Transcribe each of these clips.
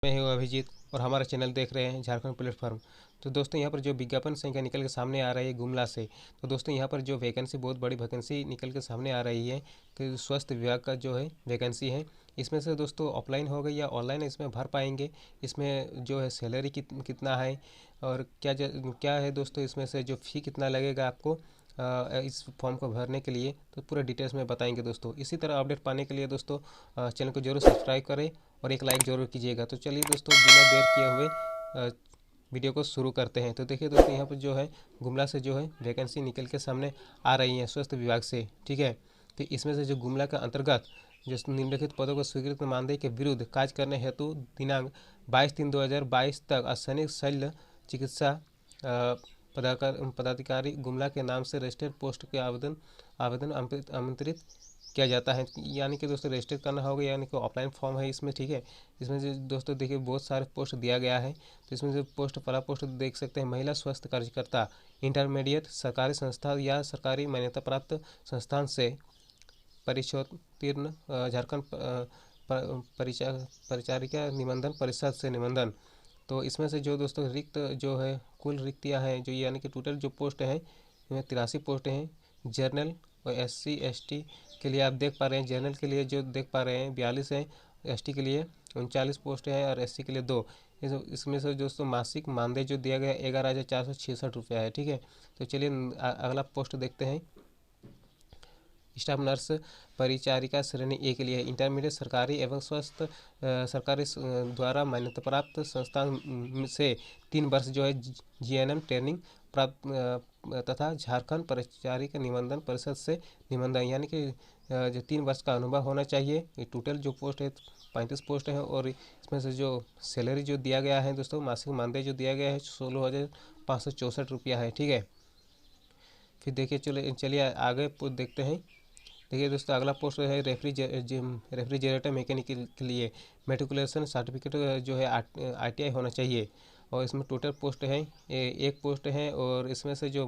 मैं हूँ अभिजीत और हमारा चैनल देख रहे हैं झारखंड प्लेटफॉर्म। तो दोस्तों यहाँ पर जो विज्ञापन संख्या निकल के सामने आ रही है गुमला से, तो दोस्तों यहाँ पर जो वैकेंसी बहुत बड़ी वैकेंसी निकल के सामने आ रही है कि स्वास्थ्य विभाग का जो है वैकेंसी है। इसमें से दोस्तों ऑफलाइन हो गई या ऑनलाइन इसमें भर पाएंगे। इसमें जो है सैलरी कितना है और क्या है दोस्तों, इसमें से जो फ़ी कितना लगेगा आपको इस फॉर्म को भरने के लिए, तो पूरा डिटेल्स में बताएंगे दोस्तों। इसी तरह अपडेट पाने के लिए दोस्तों चैनल को जरूर सब्सक्राइब करें और एक लाइक जरूर कीजिएगा। तो चलिए दोस्तों बिना देर किए हुए वीडियो को शुरू करते हैं। तो देखिए दोस्तों यहाँ पर जो है गुमला से जो है वैकेंसी निकल के सामने आ रही है स्वास्थ्य विभाग से, ठीक है। तो इसमें से जो गुमला के अंतर्गत जो निम्नलिखित पदों को स्वीकृत मानदेय के विरुद्ध कार्य करने हेतु दिनांक 22/3/2022 तक असैनिक शल्य चिकित्सा पदाधिकारी गुमला के नाम से रजिस्टर्ड पोस्ट के आवेदन आमंत्रित किया जाता है। यानी कि दोस्तों रजिस्टर करना होगा, यानी कि ऑफलाइन फॉर्म है इसमें, ठीक है। इसमें जो दोस्तों देखिए बहुत सारे पोस्ट दिया गया है। तो इसमें जो पहला पोस्ट देख सकते हैं, महिला स्वास्थ्य कार्यकर्ता, इंटरमीडिएट सरकारी संस्था या सरकारी मान्यता प्राप्त संस्थान से परिचोत्तीर्ण झारखंड परिचारिका निबंधन परिषद से निबंधन। तो इसमें से जो दोस्तों रिक्त जो है कुल रिक्तियाँ हैं जो, यानी कि टोटल जो पोस्ट हैं इसमें 83 पोस्ट हैं। जर्नल और SC ST के लिए आप देख पा रहे हैं, जनरल के लिए जो देख पा रहे हैं 42 हैं, ST के लिए 39 पोस्ट हैं और SC के लिए 2। इसमें से दोस्तों मासिक मानदेय जो दिया गया 11,466 रुपया है, ठीक है। तो चलिए अगला पोस्ट देखते हैं। स्टाफ नर्स परिचारिका श्रेणी ए के लिए इंटरमीडिएट सरकारी एवं स्वास्थ्य सरकारी द्वारा मान्यता प्राप्त संस्थान से 3 वर्ष जो है GNM ट्रेनिंग प्राप्त तथा झारखंड परिचारिका निबंधन परिषद से निबंधन, यानी कि जो 3 वर्ष का अनुभव होना चाहिए। ये टोटल जो पोस्ट है 35 पोस्ट है और इसमें से जो सैलरी जो दिया गया है दोस्तों, मासिक मानदेय जो दिया गया है 16,564 रुपया है, ठीक है। फिर देखिए चलिए आगे देखते हैं। देखिए दोस्तों अगला पोस्ट है रेफ्रिजरेटर मैकेनिक के लिए मेट्रिकुलेशन सर्टिफिकेट जो है ITI होना चाहिए। और इसमें टोटल पोस्ट है एक पोस्ट है और इसमें से जो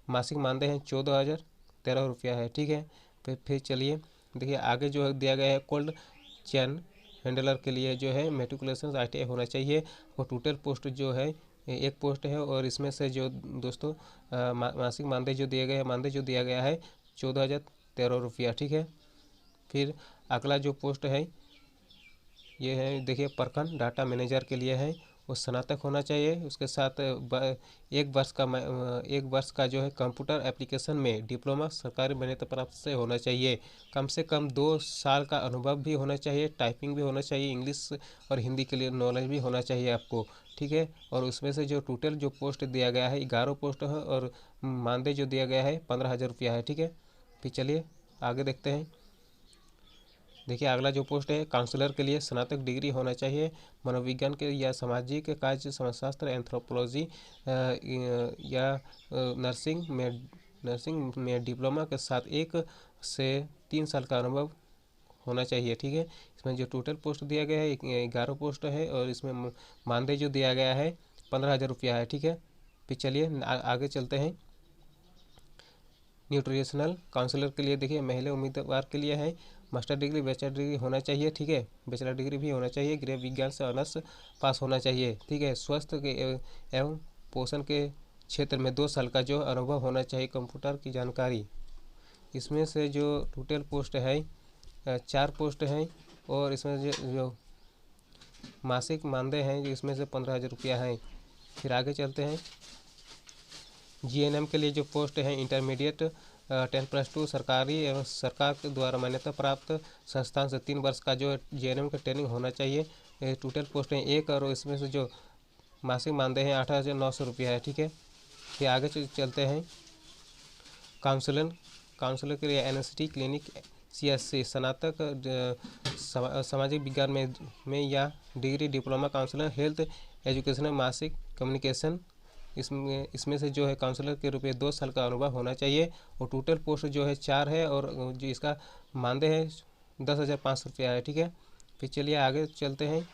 मासिक मानदेय है 14,013 रुपया है, ठीक है। फिर चलिए देखिए आगे जो दिया गया है कोल्ड चैन हैंडलर के लिए जो है मेट्रिकुलेशन ITI होना चाहिए। और टोटल पोस्ट जो है एक पोस्ट है और इसमें से जो दोस्तों मासिक मानदेय जो दिया गया है 14,013 रुपया, ठीक है। फिर अगला जो पोस्ट है ये है देखिए प्रखंड डाटा मैनेजर के लिए है, वो स्नातक होना चाहिए। उसके साथ एक वर्ष का जो है कंप्यूटर एप्लीकेशन में डिप्लोमा सरकारी मान्यता प्राप्त से होना चाहिए। कम से कम 2 साल का अनुभव भी होना चाहिए, टाइपिंग भी होना चाहिए, इंग्लिश और हिंदी के लिए नॉलेज भी होना चाहिए आपको, ठीक है। और उसमें से जो टोटल जो पोस्ट दिया गया है 11 पोस्ट है और मानदेय जो दिया गया है 15,000 रुपया है, ठीक है। फिर चलिए आगे देखते हैं। देखिए अगला जो पोस्ट है काउंसलर के लिए स्नातक डिग्री होना चाहिए मनोविज्ञान के या सामाजिक कार्य समाजशास्त्र एंथ्रोपोलॉजी या नर्सिंग में डिप्लोमा के साथ 1 से 3 साल का अनुभव होना चाहिए, ठीक है। इसमें जो टोटल पोस्ट दिया गया है 11 पोस्ट है और इसमें मानदेय जो दिया गया है 15,000 रुपया है, ठीक है। फिर चलिए आगे चलते हैं। न्यूट्रिशनल काउंसलर के लिए देखिए महिला उम्मीदवार के लिए है मास्टर डिग्री बैचलर डिग्री होना चाहिए, ठीक है। बैचलर डिग्री भी होना चाहिए, गृह विज्ञान से ऑनर्स पास होना चाहिए, ठीक है। स्वास्थ्य के एवं पोषण के क्षेत्र में 2 साल का जो अनुभव होना चाहिए, कंप्यूटर की जानकारी। इसमें से जो टोटल पोस्ट है 4 पोस्ट हैं और इसमें जो मासिक मानदेय हैं इसमें से 15,000 रुपया है। फिर आगे चलते हैं। GNM के लिए जो पोस्ट है इंटरमीडिएट 10+2 सरकारी एवं सरकार के द्वारा मान्यता प्राप्त संस्थान से 3 वर्ष का जो GNM का ट्रेनिंग होना चाहिए। टोटल पोस्ट है 1 और इसमें से जो मासिक मानदेय है 8,900 रुपया है, ठीक है। फिर आगे चलते हैं। काउंसलर के लिए NST क्लिनिक CSC स्नातक सामाजिक विज्ञान में या degree diploma counsellor health education मासिक कम्युनिकेशन। इसमें से जो है काउंसलर के रुपये 2 साल का अनुभव होना चाहिए और टोटल पोस्ट जो है 4 है और जो इसका मानदेय है 10,500 रुपया है, ठीक है। फिर चलिए आगे चलते हैं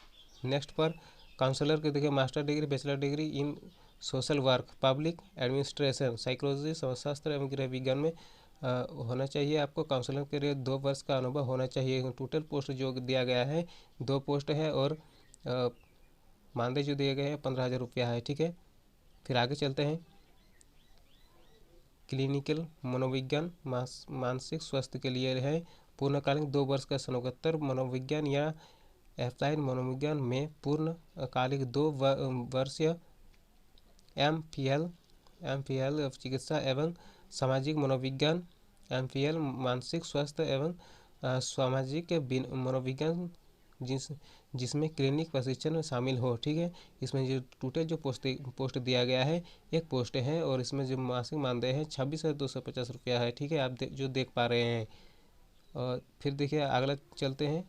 नेक्स्ट पर। काउंसलर के देखिए master degree bachelor degree in social work public administration psychology समाजशास्त्र एवं गृह विज्ञान में होना चाहिए आपको। काउंसलर के लिए 2 वर्ष का अनुभव होना चाहिए। टोटल पोस्ट जो दिया गया है 2 पोस्ट है और मानदेय जो दिए गए हैं 15,000 रुपया है। ठीक है, फिर आगे चलते हैं। क्लिनिकल मनोविज्ञान मानसिक स्वास्थ्य के लिए है। पूर्णकालिक 2 वर्ष का स्नातकोत्तर मनोविज्ञान या अप्लाइड मनोविज्ञान में पूर्णकालिक 2 वर्षीय एम.फिल चिकित्सा एवं सामाजिक मनोविज्ञान, एम.फिल मानसिक स्वास्थ्य एवं सामाजिक मनोविज्ञान जिसमें क्लिनिक प्रशिक्षण शामिल हो। ठीक है, इसमें जो टोटल जो पोस्ट दिया गया है 1 पोस्ट है और इसमें जो मासिक मानदेय है 26,250 रुपया है। ठीक है, आप जो देख पा रहे हैं। और फिर देखिए अगला चलते हैं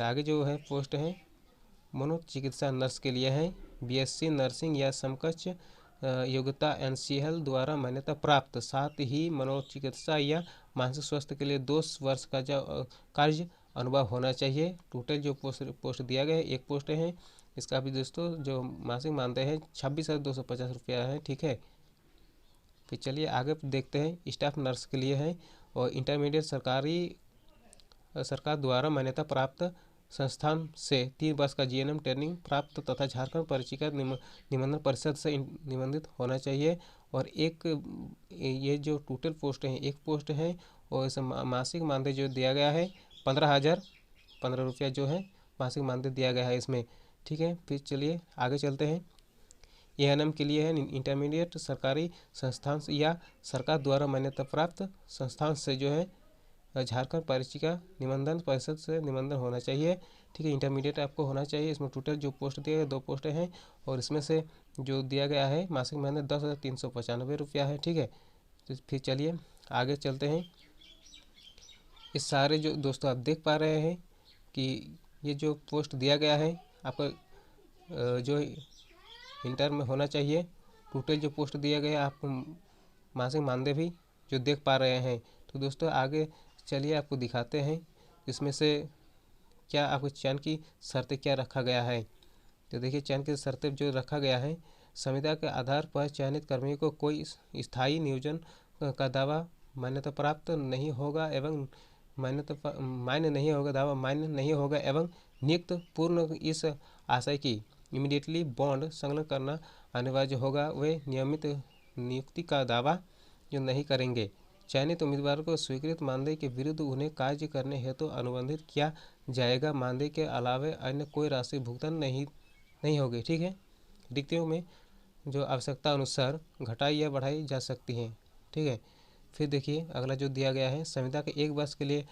आगे जो है पोस्ट है मनोचिकित्सा नर्स के लिए है। बीएससी नर्सिंग या समकक्ष योग्यता एनसीएल द्वारा मान्यता प्राप्त, साथ ही मनोचिकित्सा या मानसिक स्वास्थ्य के लिए 2 वर्ष का कार्य अनुभव होना चाहिए। टोटल जो पोस्ट दिया गया है 1 पोस्ट है। इसका भी दोस्तों जो मासिक मानदेय है 26,250 रुपया है। ठीक है, फिर चलिए आगे देखते हैं। स्टाफ नर्स के लिए है और इंटरमीडिएट सरकार द्वारा मान्यता प्राप्त संस्थान से 3 वर्ष का जीएनएम ट्रेनिंग प्राप्त तथा झारखंड परिचिका निबंधन परिषद से निबंधित होना चाहिए। और ये जो टोटल पोस्ट है 1 पोस्ट है और इस मासिक मानदेय जो दिया गया है 15,015 रुपया जो है मासिक मानदेय दिया गया है इसमें। ठीक है, फिर चलिए आगे चलते हैं। एएनएम के लिए है इंटरमीडिएट सरकारी संस्थान या सरकार द्वारा मान्यता प्राप्त संस्थान से जो है झारखंड परिचिका निबंधन परिषद से निबंधन होना चाहिए। ठीक है, इंटरमीडिएट आपको होना चाहिए। इसमें टोटल जो पोस्ट दिए गए 2 पोस्ट हैं और इसमें से जो दिया गया है मासिक मानदेय 10,395 रुपया है। ठीक है, तो फिर चलिए आगे चलते हैं। इस सारे जो दोस्तों आप देख पा रहे हैं कि ये जो पोस्ट दिया गया है आपका जो इंटर में होना चाहिए। टोटल जो पोस्ट दिया गया आप मासिक मानदेय भी जो देख पा रहे हैं। तो दोस्तों आगे चलिए आपको दिखाते हैं इसमें से क्या आपको चयन की शर्तें क्या रखा गया है। तो देखिए चयन की शर्तें जो रखा गया है, संविदा के आधार पर चयनित कर्मियों को कोई स्थायी नियोजन का दावा मान्यता प्राप्त नहीं होगा एवं मान्य नहीं होगा, दावा मान्य नहीं होगा एवं नियुक्त पूर्ण इस आशय की इमीडिएटली बॉन्ड संलग्न करना अनिवार्य होगा। वे नियमित नियुक्ति का दावा जो नहीं करेंगे। चयनित उम्मीदवार को स्वीकृत मानदेय के विरुद्ध उन्हें कार्य करने हेतु अनुबंधित किया जाएगा। मानदेय के अलावे अन्य कोई राशि भुगतान नहीं होगी। ठीक है, रिक्तियों में जो आवश्यकता अनुसार घटाई या बढ़ाई जा सकती है। ठीक है, फिर देखिए अगला जो दिया गया है, संविदा के 1 वर्ष के लिए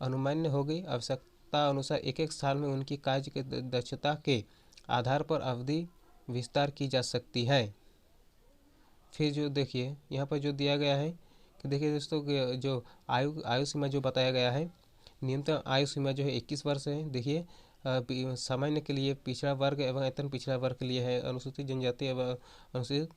अनुमान्य होगी। आवश्यकता अनुसार 1 साल में उनकी कार्य की दक्षता के आधार पर अवधि विस्तार की जा सकती है। फिर जो देखिए यहाँ पर जो दिया गया है कि देखिए दोस्तों जो आयु सीमा जो बताया गया है, न्यूनतम आयु सीमा जो है 21 वर्ष है। देखिए सामान्य के लिए पिछड़ा वर्ग एवं वेतन पिछड़ा वर्ग के लिए है, अनुसूचित जनजाति एवं अनुसूचित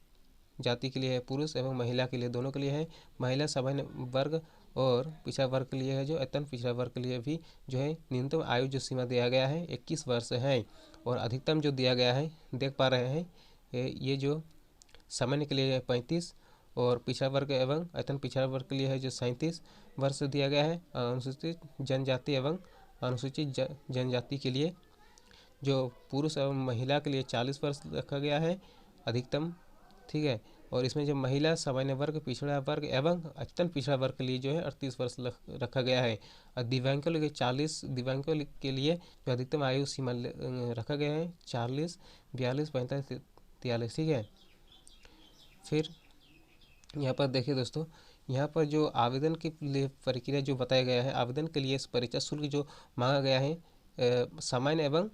जाति के लिए है, पुरुष एवं महिला के लिए दोनों के लिए है। महिला सामान्य वर्ग और पिछड़ा वर्ग के लिए है, जो वेतन पिछड़ा वर्ग के लिए भी जो है न्यूनतम आयु जो सीमा दिया गया है 21 वर्ष है। और अधिकतम जो दिया गया है देख पा रहे हैं, ये जो सामान्य के लिए 35 और पिछड़ा वर्ग एवं वेतन पिछड़ा वर्ग के लिए है जो 37 वर्ष दिया गया है। अनुसूचित जनजाति एवं अनुसूचित जनजाति के लिए जो पुरुष एवं महिला के लिए 40 वर्ष रखा गया है अधिकतम। ठीक है, और इसमें जो महिला सामान्य वर्ग पिछड़ा वर्ग एवं अत्यंत पिछड़ा वर्ग के लिए जो है 38 वर्ष रखा गया है। और दिव्यांगों के लिए 40 दिव्यांगों के लिए जो अधिकतम आयु सीमा रखा गया है 40, 42, 45, 43। ठीक है, फिर यहाँ पर देखिए दोस्तों, यहाँ पर जो आवेदन की प्रक्रिया जो बताया गया है, आवेदन के लिए परीक्षा शुल्क जो मांगा गया है सामान्य एवं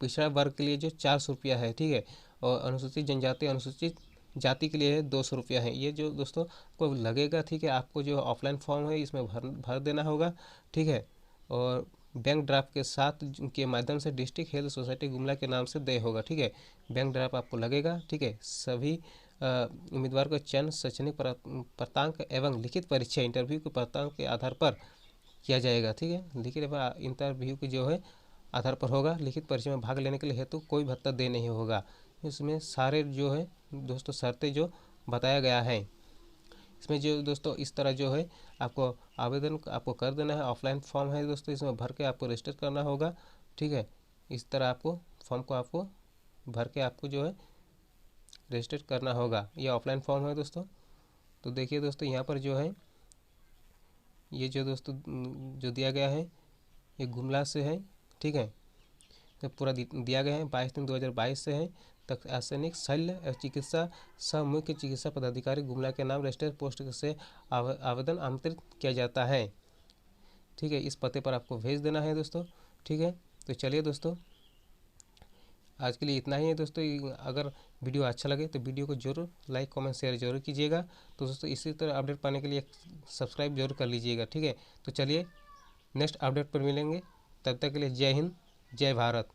पिछड़ा वर्ग के लिए जो 400 रुपया है। ठीक है, और अनुसूचित जनजाति अनुसूचित जाति के लिए है 200 रुपया है। ये जो दोस्तों को लगेगा। ठीक है, आपको जो ऑफलाइन फॉर्म है इसमें भर देना होगा। ठीक है, और बैंक ड्राफ्ट के साथ के माध्यम से डिस्ट्रिक्ट हेल्थ सोसाइटी गुमला के नाम से देय होगा। ठीक है, बैंक ड्राफ्ट आपको लगेगा। ठीक है, सभी उम्मीदवार को चयन शैक्षणिक प्राप्तांक एवं लिखित परीक्षा इंटरव्यू के प्राप्तांक के आधार पर किया जाएगा। ठीक है, लिखित इंटरव्यू के जो है आधार पर होगा। लिखित परीक्षा में भाग लेने के लिए हेतु कोई भत्ता दे नहीं होगा। इसमें सारे जो है दोस्तों शर्तें जो बताया गया है, इसमें जो दोस्तों इस तरह जो है आपको आवेदन आपको कर देना है। ऑफलाइन फॉर्म है दोस्तों, इसमें भर के आपको रजिस्टर करना होगा। ठीक है, इस तरह आपको फॉर्म को आपको भर के आपको जो है रजिस्टर करना होगा। ये ऑफलाइन फॉर्म है दोस्तों। तो देखिए दोस्तों यहाँ पर जो है ये जो दोस्तों जो दिया गया है ये गुमला से है, ठीक है। तो पूरा दिया गया है 22/3/2022 से है तक। आसनिक शल्य चिकित्सा सह मुख्य चिकित्सा पदाधिकारी गुमला के नाम रजिस्टर पोस्ट से आवेदन आमंत्रित किया जाता है, ठीक है। इस पते पर आपको भेज देना है दोस्तों, ठीक है। तो चलिए दोस्तों आज के लिए इतना ही है दोस्तों। अगर वीडियो अच्छा लगे तो वीडियो को जरूर लाइक कमेंट शेयर जरूर कीजिएगा। तो दोस्तों इसी तरह अपडेट पाने के लिए सब्सक्राइब जरूर कर लीजिएगा, ठीक है। तो चलिए नेक्स्ट अपडेट पर मिलेंगे, तब तक के लिए जय हिंद जय भारत।